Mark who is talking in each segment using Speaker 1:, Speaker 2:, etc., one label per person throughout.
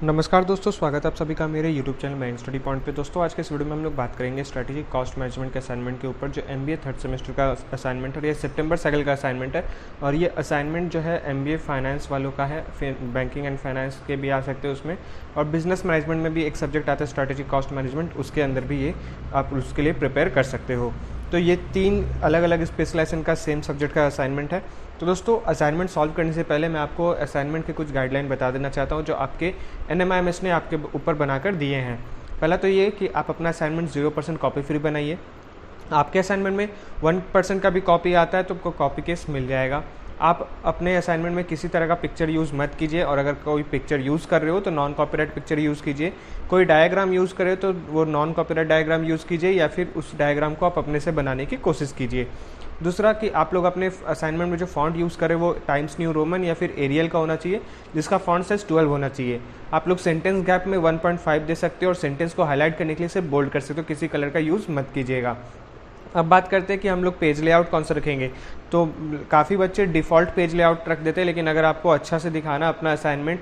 Speaker 1: नमस्कार दोस्तों, स्वागत है आप सभी का मेरे YouTube channel mind study point पे। दोस्तों आज के इस वीडियो में हम लोग बात करेंगे स्ट्रेटेजिक कॉस्ट मैनेजमेंट के असाइनमेंट के ऊपर, जो MBA थर्ड सेमेस्टर का असाइनमेंट है और ये सितंबर साइकिल का असाइनमेंट है। और ये असाइनमेंट जो है MBA फाइनेंस वालों का है, बैंकिंग एंड फाइनेंस के भी आ सकते हैं उसमें, और बिजनेस मैनेजमेंट में भी एक सब्जेक्ट आता है स्ट्रेटेजिक कॉस्ट मैनेजमेंट, उसके अंदर भी ये आप उसके लिए प्रिपेयर कर सकते हो। तो ये 3 अलग अलग स्पेशलाइजेशन का सेम सब्जेक्ट का असाइनमेंट है। तो दोस्तों असाइनमेंट सॉल्व करने से पहले मैं आपको असाइनमेंट के कुछ गाइडलाइन बता देना चाहता हूँ जो आपके NMIMS ने आपके ऊपर बनाकर दिए हैं। पहला तो ये कि आप अपना असाइनमेंट 0% कॉपी फ्री बनाइए। आपके असाइनमेंट में 1% का भी कॉपी आता है तो आपको कॉपी केस मिल जाएगा। आप अपने असाइनमेंट में किसी तरह का पिक्चर यूज़ मत कीजिए, और अगर कोई पिक्चर यूज़ कर रहे हो तो नॉन कॉपीराइट पिक्चर यूज़ कीजिए। कोई डायग्राम यूज़ करे तो वो नॉन कॉपीराइट डायग्राम यूज़ कीजिए, या फिर उस डायग्राम को आप अपने से बनाने की कोशिश कीजिए। दूसरा कि आप लोग अपने असाइनमेंट में जो फॉन्ट यूज़ करें वो टाइम्स न्यू रोमन या फिर एरियल का होना चाहिए, जिसका फॉन्ट साइज 12 होना चाहिए। आप लोग सेंटेंस गैप में 1.5 दे सकते हो, और सेंटेंस को हाईलाइट करने के लिए इसे बोल्ड कर सकते हो, किसी कलर का यूज़ मत कीजिएगा। अब बात करते हैं कि हम लोग पेज लेआउट कौन सा रखेंगे। तो काफ़ी बच्चे डिफ़ॉल्ट पेज लेआउट रख देते हैं, लेकिन अगर आपको अच्छा से दिखाना अपना असाइनमेंट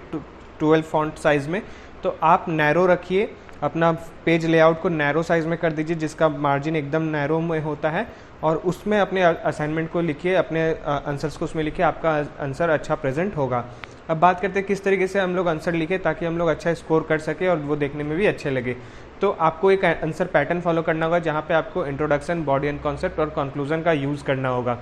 Speaker 1: 12 फॉन्ट साइज़ में, तो आप नैरो रखिए। अपना पेज लेआउट को नैरो साइज़ में कर दीजिए, जिसका मार्जिन एकदम नैरो में होता है, और उसमें अपने असाइनमेंट को लिखिए, अपने आंसर्स को उसमें लिखिए, आपका आंसर अच्छा प्रेजेंट होगा। अब बात करते हैं किस तरीके से हम लोग आंसर लिखें ताकि हम लोग अच्छा स्कोर कर सके और वो देखने में भी अच्छे लगे। तो आपको एक आंसर पैटर्न फॉलो करना होगा, जहाँ पे आपको इंट्रोडक्शन, बॉडी एंड कॉन्सेप्ट और कंक्लूजन का यूज़ करना होगा।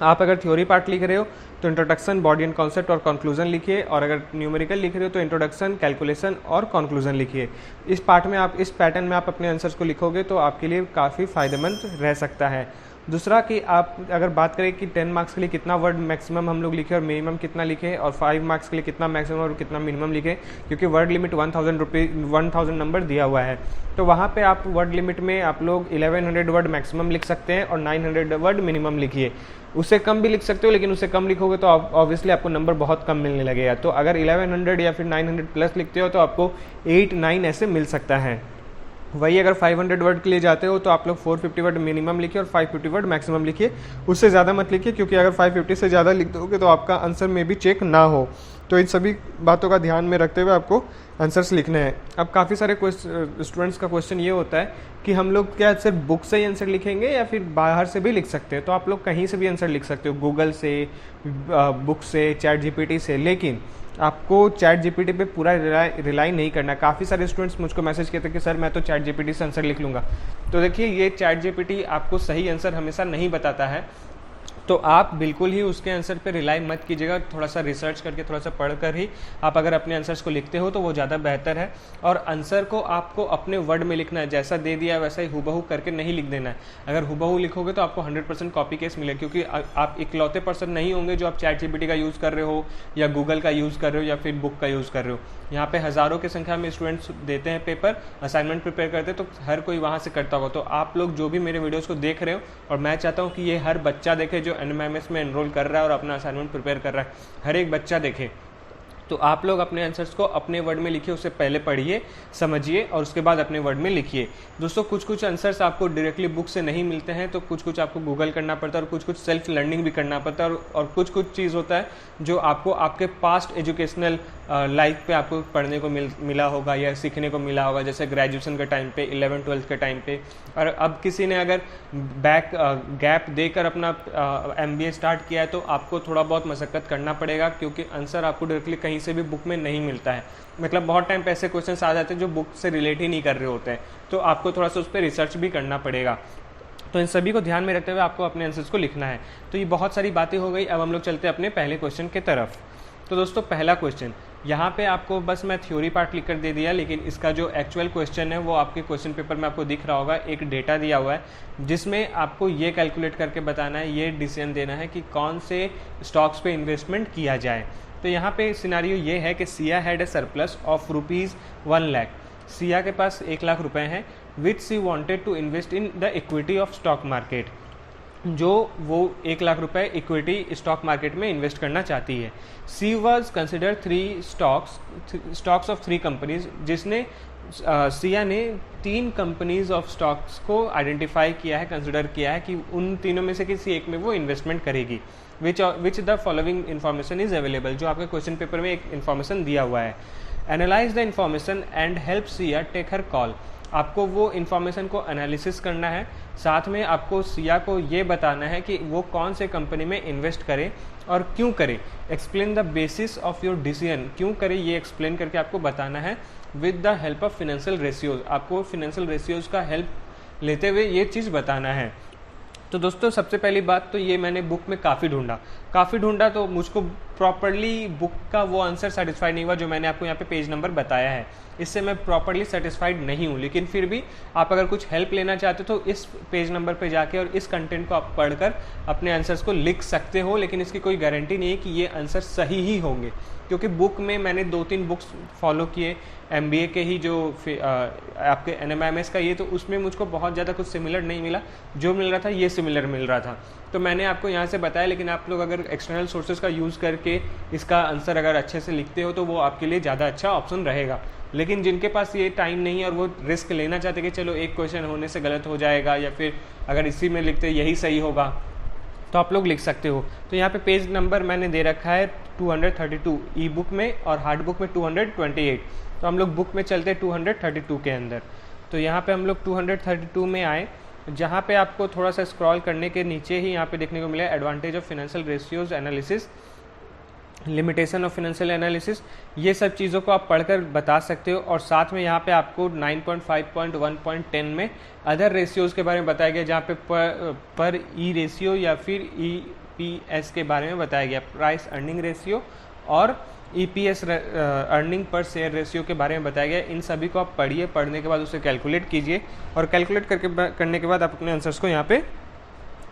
Speaker 1: आप अगर थ्योरी पार्ट लिख रहे हो तो इंट्रोडक्शन, बॉडी एंड कॉन्सेप्ट और कंक्लूजन लिखिए, और अगर न्यूमेरिकल लिख रहे हो तो इंट्रोडक्शन, कैलकुलेशन और कंक्लूजन लिखिए। इस पार्ट में आप, इस पैटर्न में आप अपने आंसर्स को लिखोगे तो आपके लिए काफ़ी फ़ायदेमंद रह सकता है। दूसरा कि आप अगर बात करें कि 10 मार्क्स के लिए कितना वर्ड मैक्सिमम हम लोग लिखे और मिनिमम कितना लिखे, और 5 मार्क्स के लिए कितना मैक्सिमम और कितना मिनिमम लिखे, क्योंकि वर्ड लिमिट 1000 नंबर दिया हुआ है। तो वहाँ पे आप वर्ड लिमिट में आप लोग 1100 वर्ड मैक्सिमम लिख सकते हैं और 900 वर्ड मिनिमम लिखिए। उससे कम भी लिख सकते हो, लेकिन उससे कम लिखोगे तो ऑब्वियसली आपको नंबर बहुत कम मिलने लगेगा। तो अगर 1100 या फिर 900 प्लस लिखते हो तो आपको 8-9 ऐसे मिल सकता है। वही अगर 500 वर्ड के लिए जाते हो तो आप लोग 450 वर्ड मिनिमम लिखिए और 550 वर्ड मैक्सिमम लिखिए। उससे ज़्यादा मत लिखिए, क्योंकि अगर 550 से ज़्यादा लिख दोगे तो आपका आंसर में भी चेक ना हो। तो इन सभी बातों का ध्यान में रखते हुए आपको आंसर्स लिखने हैं। अब काफ़ी सारे स्टूडेंट्स का क्वेश्चन ये होता है कि हम लोग क्या सिर्फ बुक से ही आंसर लिखेंगे या फिर बाहर से भी लिख सकते हैं। तो आप लोग कहीं से भी आंसर लिख सकते हो, गूगल से, बुक से, चैट जीपीटी से, लेकिन आपको चैट जीपीटी पे पूरा रिलाई नहीं करना। काफ़ी सारे स्टूडेंट्स मुझको मैसेज कहते हैं कि सर मैं तो चैट जीपीटी से आंसर लिख लूँगा। तो देखिए, ये चैट जीपीटी आपको सही आंसर हमेशा नहीं बताता है, तो आप बिल्कुल ही उसके आंसर पे रिलाई मत कीजिएगा। थोड़ा सा रिसर्च करके, थोड़ा सा पढ़ कर ही आप अगर अपने आंसर्स को लिखते हो तो वो ज़्यादा बेहतर है। और आंसर को आपको अपने वर्ड में लिखना है, जैसा दे दिया है वैसा ही हुबहू करके नहीं लिख देना है। अगर हुबहू लिखोगे तो आपको 100% कॉपी केस मिलेगा, क्योंकि आप इकलौते पर्सन नहीं होंगे जो आप चैट जीपीटी का यूज़ कर रहे हो या गूगल का यूज़ कर रहे हो या फिर बुक का यूज़ कर रहे हो। यहाँ पे हज़ारों की संख्या में स्टूडेंट्स देते हैं पेपर, असाइनमेंट प्रिपेयर करते हैं, तो हर कोई वहाँ से करता होगा। तो आप लोग जो भी मेरे वीडियोज़ को देख रहे हो, और मैं चाहता हूँ कि ये हर बच्चा देखे जो NMIMS में एनरोल कर रहा है और अपना असाइनमेंट प्रिपेयर कर रहा है, हर एक बच्चा देखे। तो आप लोग अपने आंसर्स को अपने वर्ड में लिखिए, उससे पहले पढ़िए, समझिए और उसके बाद अपने वर्ड में लिखिए। दोस्तों कुछ आंसर्स आपको डायरेक्टली बुक से नहीं मिलते हैं, तो कुछ आपको गूगल करना पड़ता है, और कुछ सेल्फ लर्निंग भी करना पड़ता है, और कुछ चीज़ होता है जो आपको आपके पास्ट एजुकेशनल लाइफ पे आपको पढ़ने को मिला होगा या सीखने को मिला होगा, जैसे ग्रेजुएशन के टाइम पे, 11-12 के टाइम पे। और अब किसी ने अगर गैप देकर अपना MBA स्टार्ट किया है तो आपको थोड़ा बहुत मशक्क़त करना पड़ेगा, क्योंकि आंसर आपको डायरेक्टली कहीं से भी बुक में नहीं मिलता है। मतलब बहुत टाइम पे ऐसे क्वेश्चंस आ जाते हैं जो बुक से रिलेट ही नहीं कर रहे होते हैं, तो आपको थोड़ा सा उस पर रिसर्च भी करना पड़ेगा। तो इन सभी को ध्यान में रखते हुए आपको अपने आंसर्स को लिखना है। तो ये बहुत सारी बातें हो गई। अब हम लोग चलते हैं अपने पहले क्वेश्चन की तरफ। तो दोस्तों पहला क्वेश्चन, यहाँ पे आपको बस मैं थ्योरी पार्ट लिख कर दे दिया, लेकिन इसका जो एक्चुअल क्वेश्चन है वो आपके क्वेश्चन पेपर में आपको दिख रहा होगा। एक डेटा दिया हुआ है जिसमें आपको ये कैलकुलेट करके बताना है, ये डिसीजन देना है कि कौन से स्टॉक्स पे इन्वेस्टमेंट किया जाए। तो यहाँ पे सिनारियो ये है कि Siya had a surplus of ₹1 lakh. Siya के पास 1 लाख रुपए हैं, which she wanted to invest in the equity of stock market, जो वो 1 लाख रुपए इक्विटी स्टॉक मार्केट में इन्वेस्ट करना चाहती है। She was consider 3 stocks of 3 companies, जिसने सिया ने 3 कंपनीज ऑफ स्टॉक्स को आइडेंटिफाई किया है, कंसिडर किया है कि उन तीनों में से किसी एक में वो इन्वेस्टमेंट करेगी। Which the following information is available, जो आपके क्वेश्चन पेपर में एक इन्फॉर्मेशन दिया हुआ है। Analyse the information and help Siya take her call. आपको वो इन्फॉर्मेशन को एनालिसिस करना है, साथ में आपको सिया को ये बताना है कि वो कौन से कंपनी में इन्वेस्ट करे और क्यों करे। Explain the basis of your decision, क्यों करे ये एक्सप्लेन करके आपको बताना है with the help of financial ratios. आपको फिनेंशियल रेशियोज का हेल्प लेते हुए ये चीज़ बताना है। तो दोस्तों सबसे पहली बात तो ये मैंने बुक में काफ़ी ढूंढा तो मुझको प्रॉपरली बुक का वो आंसर सेटिस्फाइड नहीं हुआ जो मैंने आपको यहाँ पे पेज नंबर बताया है। इससे मैं प्रॉपरली सेटिस्फाइड नहीं हूँ, लेकिन फिर भी आप अगर कुछ हेल्प लेना चाहते हो तो इस पेज नंबर पे जाके और इस कंटेंट को आप पढ़कर अपने आंसर्स को लिख सकते हो। लेकिन इसकी कोई गारंटी नहीं है कि ये आंसर सही ही होंगे, क्योंकि बुक में मैंने 2-3 बुक्स फॉलो किए MBA के ही जो आपके NMIMS का ये, तो उसमें मुझको बहुत ज़्यादा कुछ सिमिलर नहीं मिला, जो मिल रहा था ये सिमिलर मिल रहा था। तो मैंने आपको यहाँ से बताया, लेकिन आप लोग अगर एक्सटर्नल सोर्सेज का यूज़ करके इसका आंसर अगर अच्छे से लिखते हो तो वो आपके लिए ज़्यादा अच्छा ऑप्शन रहेगा। लेकिन जिनके पास ये टाइम नहीं है और वो रिस्क लेना चाहते कि चलो एक क्वेश्चन होने से गलत हो जाएगा या फिर अगर इसी में लिखते यही सही होगा, तो आप लोग लिख सकते हो। तो यहाँ पे पेज नंबर मैंने दे रखा है 232 ई बुक में और हार्ड बुक में 228। तो हम लोग बुक में चलते हैं 232 के अंदर। तो यहाँ पे हम लोग 232 में आए, जहाँ पे आपको थोड़ा सा स्क्रॉल करने के नीचे ही यहाँ पे देखने को मिला advantage of financial ratios analysis, limitation of financial analysis. ये सब चीज़ों को आप पढ़कर बता सकते हो। और साथ में यहाँ पे आपको 9.5.1.10 में अदर रेशियोज़ के बारे में बताया गया, जहाँ पे पर ई रेशियो या फिर EPS के बारे में बताया गया, प्राइस अर्निंग रेशियो और EPS earning per share ratio के बारे में बताया गया। इन सभी को आप पढ़िए, पढ़ने के बाद उसे कैलकुलेट कीजिए और कैलकुलेट करने के बाद आप अपने आंसर्स को यहाँ पे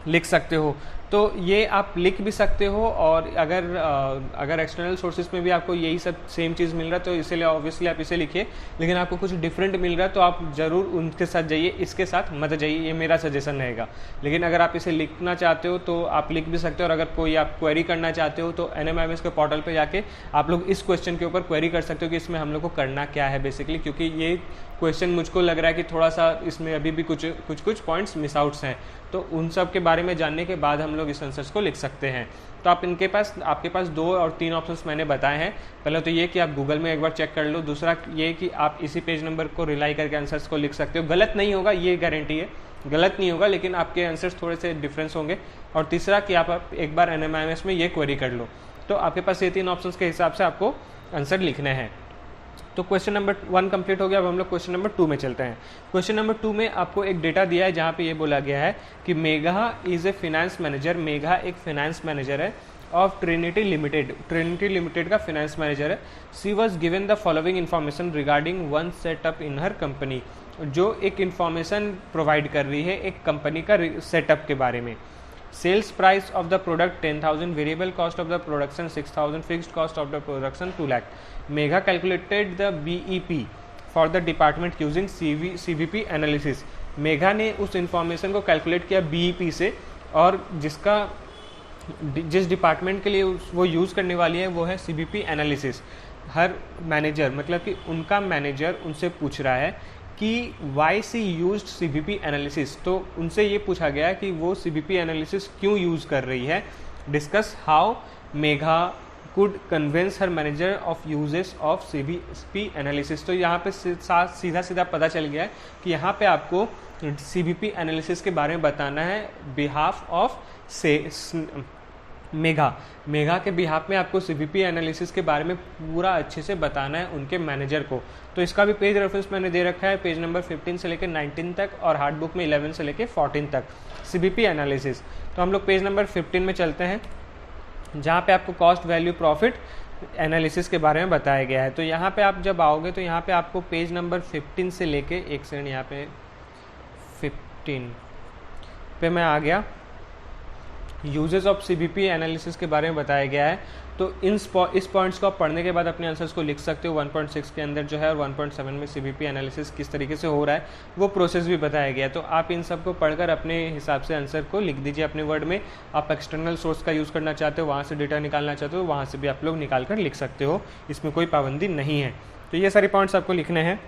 Speaker 1: लिख सकते हो। तो ये आप लिख भी सकते हो, और अगर एक्सटर्नल सोर्सेज में भी आपको यही सब सेम चीज़ मिल रहा है तो इसलिए ऑब्वियसली आप इसे लिखिए। लेकिन आपको कुछ डिफरेंट मिल रहा है तो आप ज़रूर उनके साथ जाइए, इसके साथ मत जाइए, ये मेरा सजेशन रहेगा। लेकिन अगर आप इसे लिखना चाहते हो तो आप लिख भी सकते हो, और अगर कोई आप क्वेरी करना चाहते हो तो NMIMS के पोर्टल पर जाके आप लोग इस क्वेश्चन के ऊपर क्वेरी कर सकते हो कि इसमें हम लोग को करना क्या है बेसिकली, क्योंकि ये क्वेश्चन मुझको लग रहा है कि थोड़ा सा इसमें अभी भी कुछ पॉइंट्स मिस आउट्स हैं। तो उन सब के बारे में जानने के बाद हम लोग इस आंसर्स को लिख सकते हैं। तो आपके पास 2 और 3 ऑप्शंस मैंने बताए हैं। पहले तो ये कि आप गूगल में एक बार चेक कर लो, दूसरा ये कि आप इसी पेज नंबर को रिलाई करके आंसर्स को लिख सकते हो। गलत नहीं होगा, ये गारंटी है, गलत नहीं होगा, लेकिन आपके आंसर्स थोड़े से डिफरेंस होंगे। और तीसरा कि आप एक बार NMIMS में ये क्वेरी कर लो। तो आपके पास ये 3 ऑप्शंस के हिसाब से आपको आंसर लिखने हैं। तो क्वेश्चन नंबर 1 कंप्लीट हो गया। अब हम लोग क्वेश्चन नंबर 2 में चलते हैं। क्वेश्चन नंबर 2 में आपको एक डेटा दिया है जहाँ पे ये बोला गया है कि Megha is a finance manager. Megha एक फाइनेंस मैनेजर है of Trinity Limited. Trinity Limited का फाइनेंस मैनेजर है। She was given the following information regarding one setup in her company. जो एक इन्फॉर्मेशन प्रोवाइड कर रही है एक कंपनी का सेटअप के बारे में। Sales price of the product 10,000, variable cost of the production 6,000, fixed cost of the production 2 lakh. Megha calculated the BEP for the department using CVP analysis. Megha ने उस इंफॉर्मेशन को कैलकुलेट किया BEP से, और जिस डिपार्टमेंट के लिए वो यूज़ करने वाली है वो है CVP एनालिसिस। हर मैनेजर, मतलब कि उनका मैनेजर उनसे पूछ रहा है कि why see use CVP analysis. तो उनसे ये पूछा गया कि वो CVP एनालिसिस क्यों यूज़ कर रही है। Discuss how Megha could convince her manager of uses of CVP analysis. तो यहाँ पे सीधा पता चल गया है कि यहाँ पे आपको CVP एनालिसिस के बारे में बताना है बिहाफ ऑफ मेघा के बिहाफ में आपको CVP एनालिसिस के बारे में पूरा अच्छे से बताना है उनके मैनेजर को। तो इसका भी पेज रेफरेंस मैंने दे रखा है, पेज नंबर 15 से लेकर 19 तक और हार्ड बुक में 11 से लेकर 14 तक CVP एनालिसिस। तो हम लोग पेज नंबर 15 में चलते हैं, जहाँ पे आपको कॉस्ट वैल्यू प्रॉफिट एनालिसिस के बारे में बताया गया है। तो यहाँ पे आप जब आओगे तो यहाँ पे आपको पेज नंबर 15 से लेके, एक सेकंड, यहाँ पे 15 पे मैं आ गया, यूजेस ऑफ CVP एनालिसिस के बारे में बताया गया है। तो इस पॉइंट्स को आप पढ़ने के बाद अपने आंसर्स को लिख सकते हो। 1.6 के अंदर जो है और 1.7 में CVP एनालिसिस किस तरीके से हो रहा है वो प्रोसेस भी बताया गया है। तो आप इन सब को पढ़कर अपने हिसाब से आंसर को लिख दीजिए अपने वर्ड में। आप एक्सटर्नल सोर्स का यूज़ करना चाहते हो, वहाँ से डेटा निकालना चाहते हो, वहाँ से भी आप लोग निकाल कर लिख सकते हो, इसमें कोई पाबंदी नहीं है। तो ये सारे पॉइंट्स आपको लिखने हैं।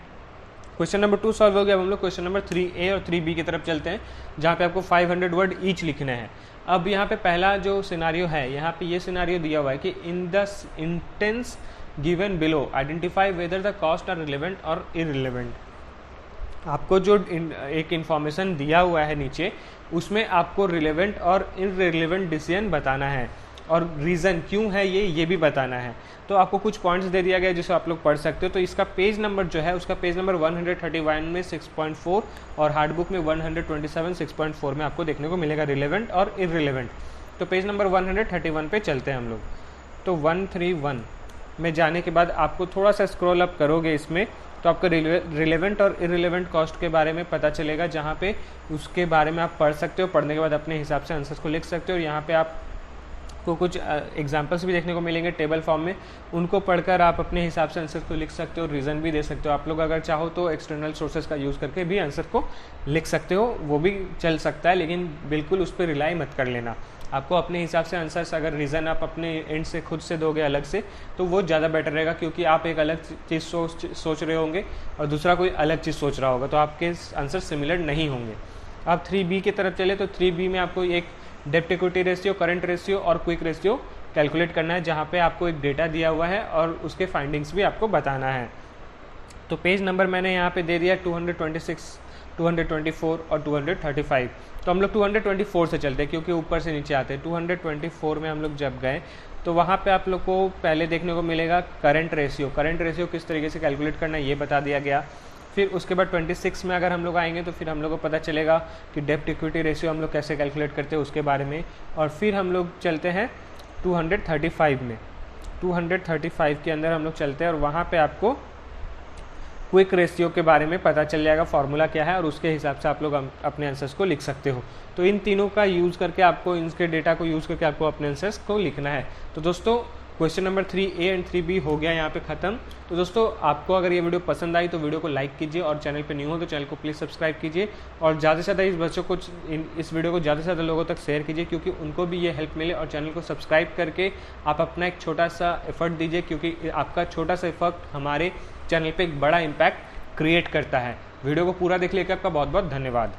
Speaker 1: क्वेश्चन नंबर 2 सॉल्व हो गया। अब हम लोग क्वेश्चन नंबर 3A और 3B की तरफ चलते हैं, जहाँ पे आपको 500 वर्ड ईच लिखने हैं। अब यहाँ पे पहला जो सिनारियो है, यहाँ पे ये सिनारियो दिया हुआ है कि in the instance given below identify whether the cost are relevant और इररिलेवेंट। आपको जो एक इन्फॉर्मेशन दिया हुआ है नीचे, उसमें आपको रिलेवेंट और इररिलेवेंट डिसीजन बताना है और रीज़न क्यों है ये भी बताना है। तो आपको कुछ पॉइंट्स दे दिया गया जिसे आप लोग पढ़ सकते हो। तो इसका पेज नंबर जो है उसका पेज नंबर 131 में 6.4 और हार्ड बुक में 127 6.4 में आपको देखने को मिलेगा रिलेवेंट और इररिलेवेंट। तो पेज नंबर 131 पे चलते हैं हम लोग। तो 131 में जाने के बाद आपको थोड़ा सा स्क्रॉल अप करोगे इसमें, तो आपको रिलेवेंट और इररिलेवेंट कॉस्ट के बारे में पता चलेगा, जहाँ पे उसके बारे में आप पढ़ सकते हो। पढ़ने के बाद अपने हिसाब से आंसर्स को लिख सकते हो। और यहाँ पे आपको कुछ एग्जांपल्स भी देखने को मिलेंगे टेबल फॉर्म में, उनको पढ़कर आप अपने हिसाब से आंसर को लिख सकते हो, रीज़न भी दे सकते हो। आप लोग अगर चाहो तो एक्सटर्नल सोर्सेज का यूज़ करके भी आंसर को लिख सकते हो, वो भी चल सकता है, लेकिन बिल्कुल उस पर रिलाई मत कर लेना। आपको अपने हिसाब से आंसर्स, अगर रीज़न आप अपने एंड से खुद से दोगे अलग से, तो वो ज़्यादा बेटर रहेगा, क्योंकि आप एक अलग चीज़ सोच रहे होंगे और दूसरा कोई अलग चीज़ सोच रहा होगा, तो आपके आंसर सिमिलर नहीं होंगे। आप 3B की तरफ चले तो 3B में आपको एक डेब्ट इक्विटी रेशियो, करंट रेशियो और क्विक रेशियो कैलकुलेट करना है, जहाँ पे आपको एक डेटा दिया हुआ है और उसके फाइंडिंग्स भी आपको बताना है। तो पेज नंबर मैंने यहाँ पे दे दिया 226, 224 और 235। तो हम लोग 224 से चलते हैं, क्योंकि ऊपर से नीचे आते हैं। 224 में हम लोग जब गए तो वहाँ पे आप लोग को पहले देखने को मिलेगा करंट रेशियो किस तरीके से कैलकुलेट करना है ये बता दिया गया। फिर उसके बाद 26 में अगर हम लोग आएंगे तो फिर हम लोग को पता चलेगा कि डेब्ट इक्विटी रेशियो हम लोग कैसे कैलकुलेट करते हैं उसके बारे में। और फिर हम लोग चलते हैं 235 में। 235 के अंदर हम लोग चलते हैं और वहाँ पे आपको क्विक रेशियो के बारे में पता चल जाएगा, फार्मूला क्या है, और उसके हिसाब से आप लोग अपने आंसर्स को लिख सकते हो। तो इन तीनों का यूज़ करके आपको, इनके डेटा को यूज़ करके आपको अपने आंसर्स को लिखना है। तो दोस्तों question number 3A and 3B हो गया यहाँ पे ख़त्म। तो दोस्तों आपको अगर ये वीडियो पसंद आई तो वीडियो को लाइक कीजिए, और चैनल पे न्यू हो तो चैनल को प्लीज़ सब्सक्राइब कीजिए, और ज़्यादा से ज़्यादा इस वीडियो को ज़्यादा से ज़्यादा लोगों तक शेयर कीजिए, क्योंकि उनको भी ये हेल्प मिले। और चैनल को सब्सक्राइब करके आप अपना एक छोटा सा एफर्ट दीजिए, क्योंकि आपका छोटा सा एफर्ट हमारे चैनल पर एक बड़ा इम्पैक्ट क्रिएट करता है। वीडियो को पूरा देख लेकर आपका बहुत बहुत धन्यवाद।